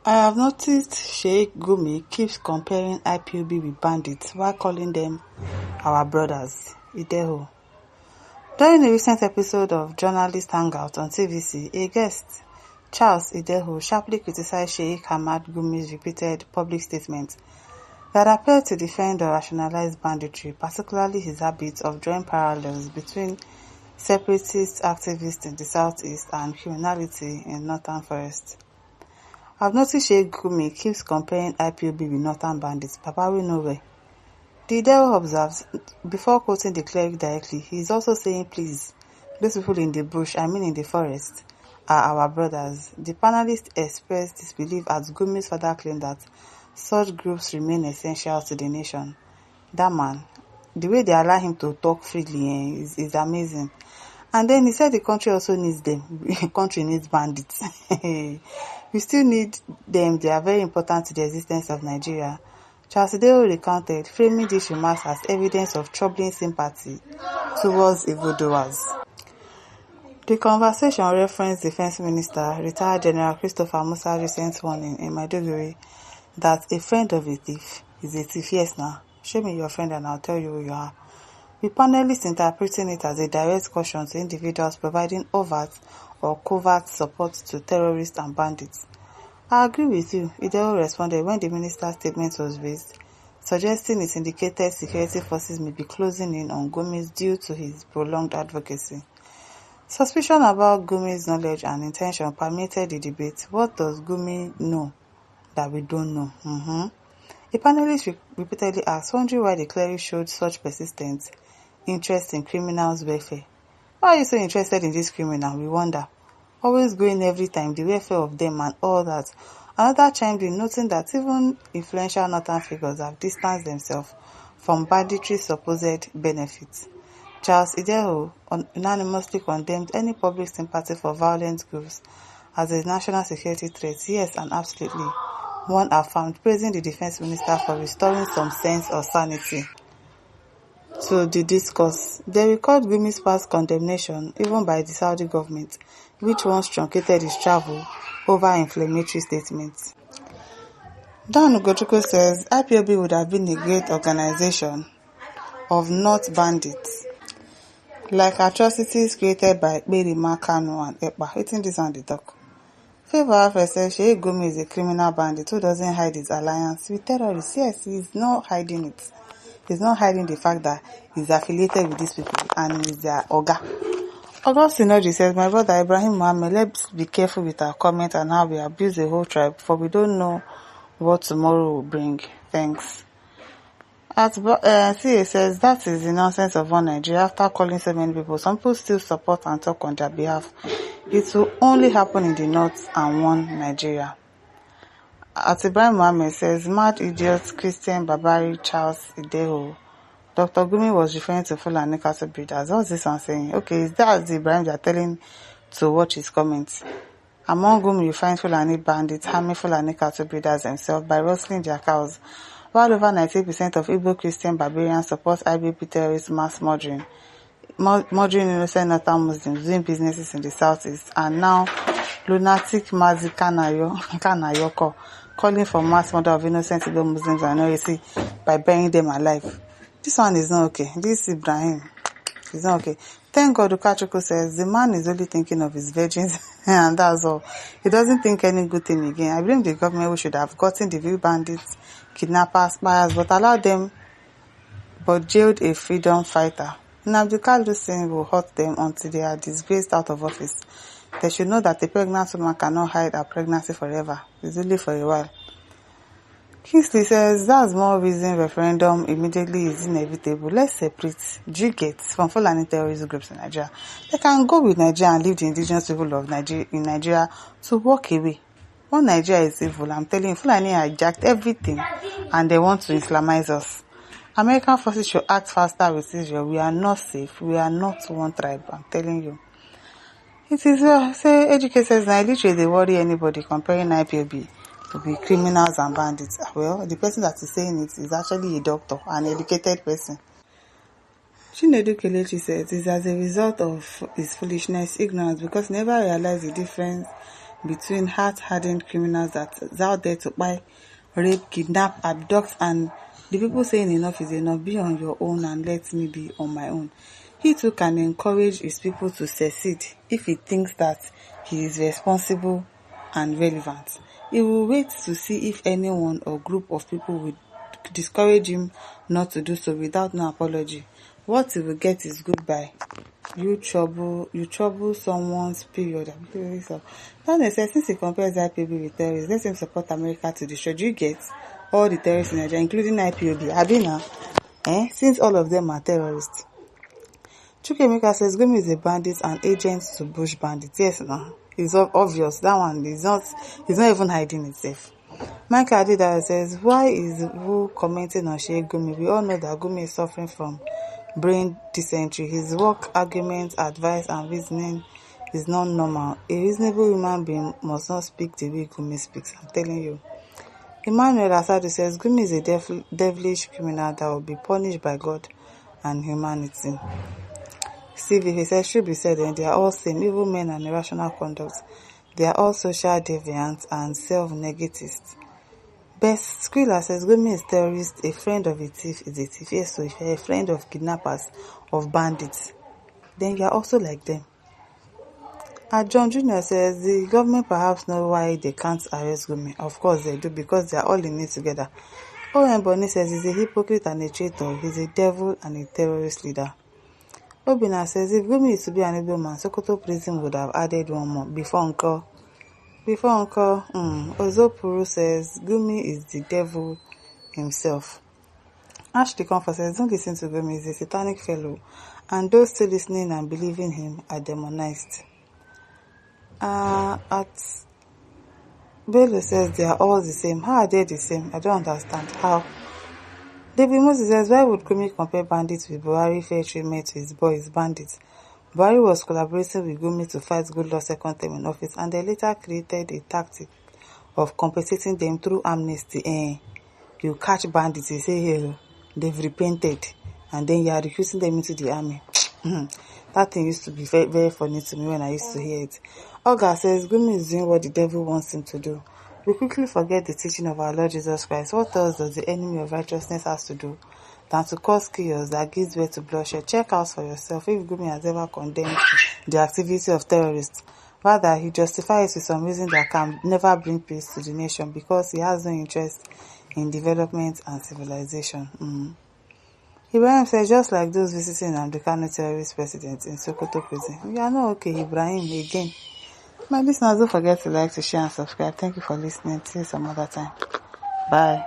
I have noticed Sheikh Gumi keeps comparing Ipob with bandits while calling them our brothers, Ideho. During a recent episode of Journalist Hangout on TVC, a guest, Charles Ideho, sharply criticized Sheikh Ahmad Gumi's repeated public statements that appeared to defend or rationalize banditry, particularly his habit of drawing parallels between separatist activists in the southeast and criminality in northern forests. I've noticed Sheikh Gumi keeps comparing Ipob with northern bandits, Papa we know where. The devil observes, before quoting the cleric directly, he is also saying, please, those people in the bush, in the forest, are our brothers. The panelists expressed disbelief as Gumi's further claimed that such groups remain essential to the nation. That man, the way they allow him to talk freely is amazing. And then he said the country also needs them. The country needs bandits. We still need them. They are very important to the existence of Nigeria. Charles Ideho recounted, framing these remarks as evidence of troubling sympathy towards evildoers. The conversation referenced Defense Minister, retired General Christopher Musa's recent warning in Maiduguri that a friend of a thief is a thief. Yes, now, show me your friend and I'll tell you who you are. With panelists interpreting it as a direct caution to individuals providing overt or covert support to terrorists and bandits. I agree with you, Ideho responded when the minister's statement was raised, suggesting it indicated security forces may be closing in on Gumi due to his prolonged advocacy. Suspicion about Gumi's knowledge and intention permeated the debate. What does Gumi know that we don't know? A panelist repeatedly asked, wondering why the cleric showed such persistent interest in criminals' welfare. Why are you so interested in this criminal? We wonder. Always going every time, the welfare of them and all that. Another chimed in, noting that even influential northern figures have distanced themselves from banditry's supposed benefits. Charles Ideho unanimously condemned any public sympathy for violent groups as a national security threat. Yes, and absolutely. One affirmed, praising the defense minister for restoring some sense of sanity to the discourse. They recalled Gumi's past condemnation, even by the Saudi government, which once truncated his travel over inflammatory statements. Dan Ugochukwu says Ipob would have been a great organization of not bandits, like atrocities created by Berima, Kanu and Ekpa. Eating this on the talk. Favor Alfred says Sheikh Gumi is a criminal bandit who doesn't hide his alliance with terrorists. Yes, he's not hiding it. He's not hiding the fact that he's affiliated with these people and he's their Oga. Augustine Oji says, my brother Ibrahim Mohammed, let's be careful with our comment and how we abuse the whole tribe, for we don't know what tomorrow will bring. Thanks. CA says, that is the nonsense of one Nigeria. After calling so many people, some people still support and talk on their behalf. It will only happen in the north and one Nigeria. Ibrahim Mohammed says, mad idiots, Christian Babari, Charles Ideho. Dr. Gumi was referring to Fulani cattle breeders. What's this one saying? Okay, is that the Ibrahim they are telling to watch his comments? Among whom you find Fulani bandits harming Fulani cattle breeders themselves by rustling their cows, while over 90% of Igbo Christian barbarians support IBP terrorist mass murdering innocent northern Muslims doing businesses in the southeast, and now lunatic Mazi Kanayoko calling for mass murder of innocent Igbo Muslims and OAC by burying them alive. This one is not okay. This Ibrahim is not okay. Thank God Ukachuku says the man is only thinking of his virgins and that's all. He doesn't think any good thing again. I blame the government who should have gotten the real bandits, kidnappers, spies, but jailed a freedom fighter. Nnamdi Kalu's saying will hurt them until they are disgraced out of office. They should know that a pregnant woman cannot hide her pregnancy forever. It's only for a while. Kingsley says that's more reason referendum immediately is inevitable. Let's separate Jigates from Fulani terrorist groups in Nigeria. They can go with Nigeria and leave the indigenous people of Nigeria to walk away. One Nigeria is evil. I'm telling you, Fulani hijacked everything and they want to Islamize us. American forces should act faster with Israel. We are not safe. We are not one tribe. I'm telling you. It is well. Say educators now literally they worry anybody comparing IPOB to be criminals and bandits. Well, the person that is saying it is actually a doctor, an educated person. Chinedu Kelechi says it is as a result of his foolishness, ignorance, because he never realized the difference between hard-hardened criminals that is out there to buy, rape, kidnap, abduct, and the people saying enough is enough, be on your own and let me be on my own. He too can encourage his people to succeed if he thinks that he is responsible and relevant. He will wait to see if anyone or group of people will discourage him not to do so without no apology. What he will get is goodbye. You trouble someone's period. Then says, since he compares IPOB with terrorists, let him support America to destroy. Do you get all the terrorists in Nigeria, including IPOB? Abina, since all of them are terrorists. Chukwemeka says Gumi is a bandit and agent to bush bandits. Yes, no, it's obvious. That one is not even hiding itself. Michael Adida says, why is who commenting on Sheikh Gumi? We all know that Gumi is suffering from brain dysentery. His work, arguments, advice, and reasoning is not normal. A reasonable human being must not speak the way Gumi speaks. I'm telling you. Emmanuel Asadu says Gumi is a devilish criminal that will be punished by God and humanity. Steve, he says, should be said, and they are all same, evil men and irrational conduct. They are all social deviants and self-negativists. Best Skrilla says Gumi is terrorist, a friend of a thief is a thief. Yes, so if you're a friend of kidnappers, of bandits, then you're also like them. John Jr. says the government perhaps know why they can't arrest Gumi. Of course they do, because they are all in it together. O.M. Bonny says he's a hypocrite and a traitor. He's a devil and a terrorist leader. Obina says if Gumi is to be an able man, Sokoto prison would have added one more. Before Uncle. Ozopuru says Gumi is the devil himself. Ashley Comfort says don't listen to Gumi, he's a satanic fellow, and those still listening and believing him are demonized. At Bello says they are all the same. How are they the same? I don't understand. How? David Moses says, why would Gumi compare bandits with Buhari fair treatment to his boys, bandits? Buhari was collaborating with Gumi to fight Goodluck's second term in office, and they later created a tactic of compensating them through amnesty. You catch bandits, you say, hey, they've repented, and then you are recruiting them into the army. That thing used to be very, very funny to me when I used to hear it. Olga says, Gumi is doing what the devil wants him to do. We quickly forget the teaching of our Lord Jesus Christ. What else does the enemy of righteousness has to do than to cause chaos that gives way to bloodshed? Check out for yourself if Gumi has ever condemned the activity of terrorists. Rather, he justifies it with some reason that can never bring peace to the nation because he has no interest in development and civilization. Ibrahim says, just like those visiting American terrorist presidents in Sokoto prison. We are not okay, Ibrahim, again. My listeners, don't forget to like, to share, and subscribe. Thank you for listening. Till some other time. Bye.